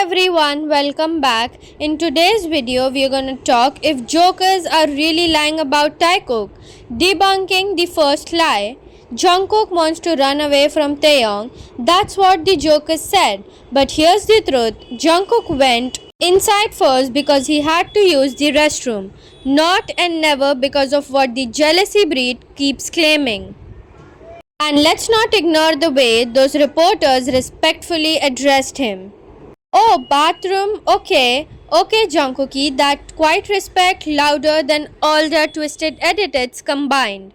everyone, welcome back. In today's video, we are going to talk if jokers are really lying about Taekook. Debunking the first lie. Jungkook wants to run away from Taeyong. That's what the jokers said. But here's the truth. Jungkook went inside first because he had to use the restroom. Not and never because of what the jealousy breed keeps claiming. And let's not ignore the way those reporters respectfully addressed him. Oh, bathroom, okay, Jungkookie, that quite respect louder than all their twisted edits combined.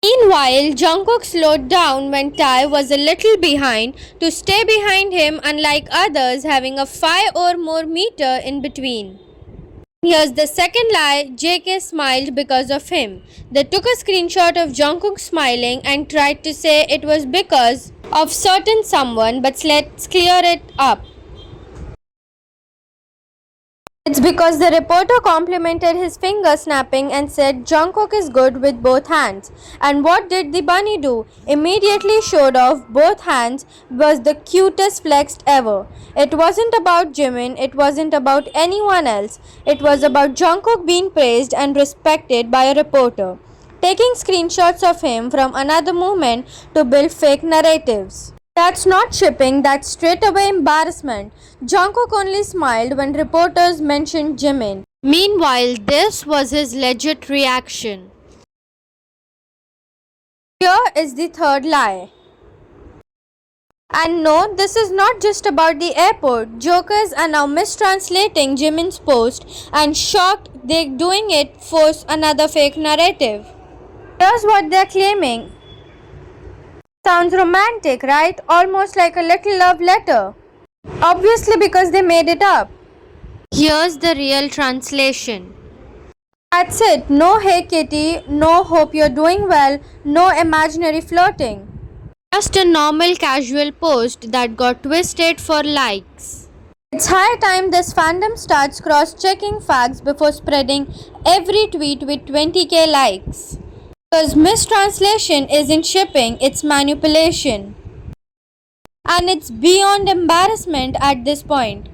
Meanwhile, Jungkook slowed down when Tae was a little behind to stay behind him, unlike others having a 5 or more meter in between. Here's the second lie. JK smiled because of him. They took a screenshot of Jungkook smiling and tried to say it was because of certain someone, but let's clear it up. It's because the reporter complimented his finger snapping and said Jungkook is good with both hands. And what did the bunny do? Immediately showed off both hands. Was the cutest flex ever. It wasn't about Jimin, it wasn't about anyone else. It was about Jungkook being praised and respected by a reporter, taking screenshots of him from another moment to build fake narratives. That's not shipping, that's straight away embarrassment. Jungkook only smiled when reporters mentioned Jimin. Meanwhile, this was his legit reaction. Here is the third lie. And no, this is not just about the airport. Jokers are now mistranslating Jimin's post and shocked they're doing it force another fake narrative. Here's what they're claiming. Sounds romantic, right? Almost like a little love letter. Obviously because they made it up. Here's the real translation. That's it. No hey kitty, no hope you're doing well, no imaginary flirting. Just a normal casual post that got twisted for likes. It's high time this fandom starts cross-checking facts before spreading every tweet with 20k likes. Because mistranslation isn't shipping, it's manipulation. And it's beyond embarrassment at this point.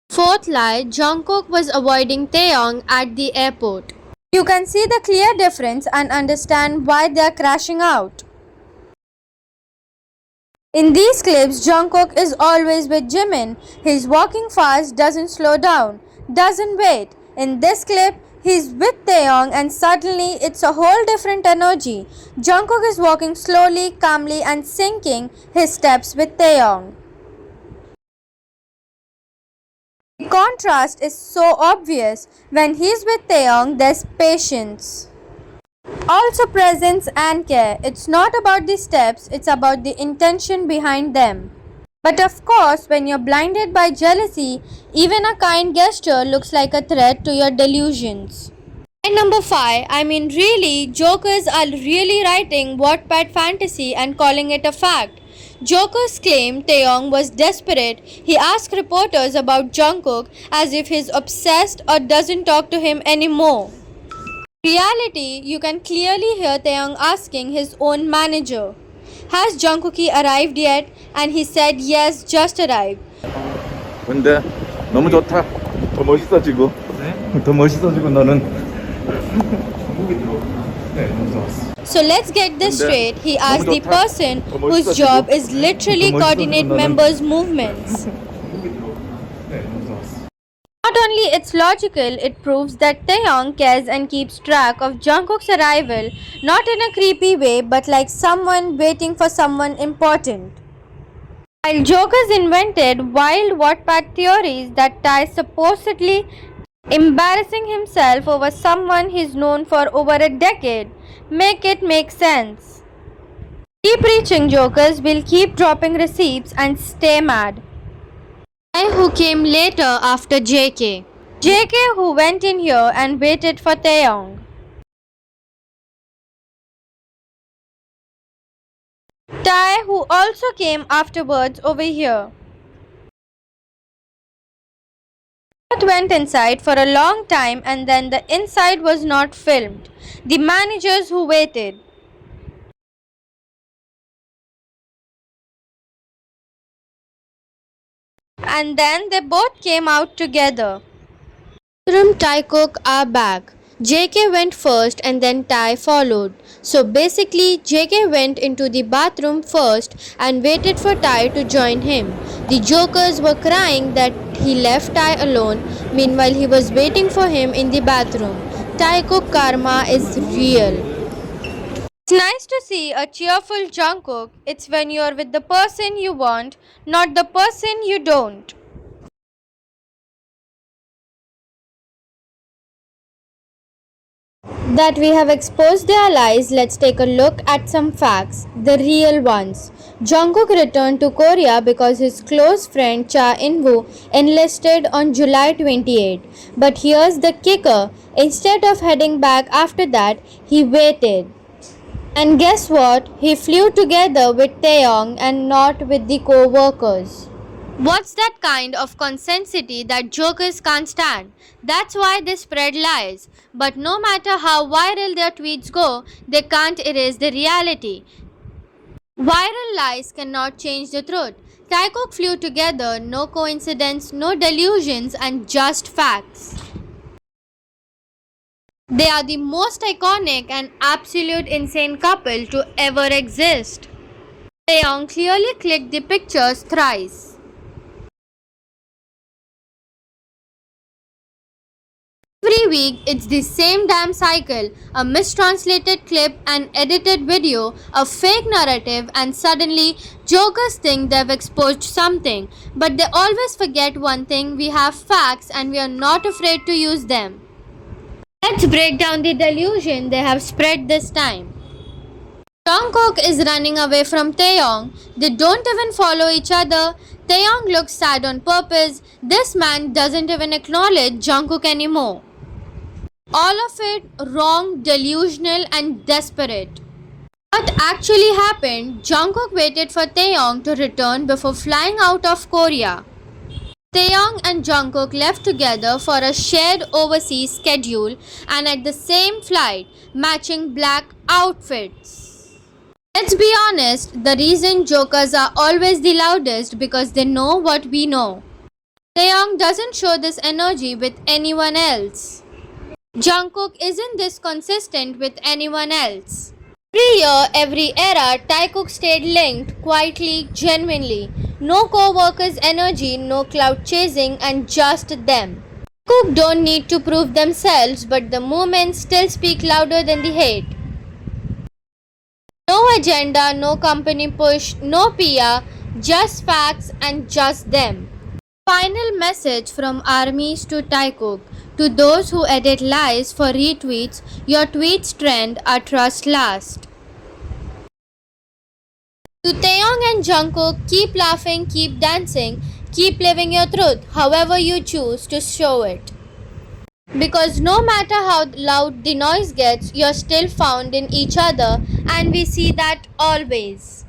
Fourth lie, Jungkook was avoiding Taeyong at the airport. You can see the clear difference and understand why they are crashing out. In these clips, Jungkook is always with Jimin. He's walking fast, doesn't slow down, doesn't wait. In this clip, he's with Taeyong and suddenly it's a whole different energy. Jungkook is walking slowly, calmly and syncing his steps with Taeyong. The contrast is so obvious. When he's with Taeyong, there's patience. Also presence and care. It's not about the steps, it's about the intention behind them. But of course, when you're blinded by jealousy, even a kind gesture looks like a threat to your delusions. And number 5, really, jokers are really writing Wattpad fantasy and calling it a fact. Jokers claim Taeyong was desperate. He asked reporters about Jungkook as if he's obsessed or doesn't talk to him anymore. Reality, you can clearly hear Taeyong asking his own manager, has Jungkookie arrived yet? And he said yes, just arrived. 근데 너무 좋다. 더 멋있어지고. 네? 더 멋있어지고 너는. 네, 너무 좋았어. So let's get this straight. He asked the person whose job is literally coordinate members' movements. Not only it's logical, it proves that Taeyong cares and keeps track of Jungkook's arrival, not in a creepy way, but like someone waiting for someone important. While jokers invented wild Wattpad theories that Tae supposedly embarrassing himself over someone he's known for over a decade, make it make sense. Keep reaching, jokers. Will keep dropping receipts and stay mad. Who came later after JK. JK who went in here and waited for Taeyong. Tae who also came afterwards over here. Both went inside for a long time and then the inside was not filmed. The managers who waited. and then they both came out together. From Taekook are back. JK went first and then Tai followed. So basically, JK went into the bathroom first and waited for Tai to join him. The jokers were crying that he left Tai alone. Meanwhile, he was waiting for him in the bathroom. Taekook karma is real. It's nice to see a cheerful Jungkook. It's when you're with the person you want, not the person you don't. That we have exposed their lies, let's take a look at some facts, the real ones. Jungkook returned to Korea because his close friend Cha In-woo enlisted on July 28. But here's the kicker, instead of heading back after that, he waited. And guess what? He flew together with Taeyong and not with the co-workers. What's that kind of consistency that jokers can't stand? That's why they spread lies. But no matter how viral their tweets go, they can't erase the reality. Viral lies cannot change the truth. Taekook flew together, no coincidence, no delusions, and just facts. They are the most iconic and absolute insane couple to ever exist. Taeyong clearly clicked the pictures thrice. Every week, it's the same damn cycle, a mistranslated clip, an edited video, a fake narrative, and suddenly, jokers think they've exposed something. But they always forget one thing, we have facts and we are not afraid to use them. Let's break down the delusion they have spread this time. Jungkook is running away from Taeyong. They don't even follow each other. Taeyong looks sad on purpose. This man doesn't even acknowledge Jungkook anymore. All of it wrong, delusional, and desperate. What actually happened? Jungkook waited for Taeyong to return before flying out of Korea. Taeyong and Jungkook left together for a shared overseas schedule and at the same flight, matching black outfits. Let's be honest, the reason jokers are always the loudest because they know what we know. Taeyong doesn't show this energy with anyone else. Jungkook isn't this consistent with anyone else. Every year, every era, Taekook stayed linked quietly, genuinely. No co-workers' energy, no cloud chasing, and just them. Taekook don't need to prove themselves, but the movements still speak louder than the hate. No agenda, no company push, no PR, just facts and just them. Final message from armies to Taekook. To those who edit lies for retweets, your tweets trend, our trust last. To Taeyong and Jungkook, keep laughing, keep dancing, keep living your truth, however you choose to show it. Because no matter how loud the noise gets, you're still found in each other, and we see that always.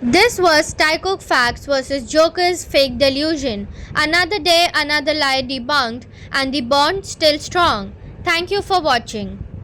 This was Taekook Facts versus Joker's Fake Delusion. Another day, another lie debunked, and the bond still strong. Thank you for watching.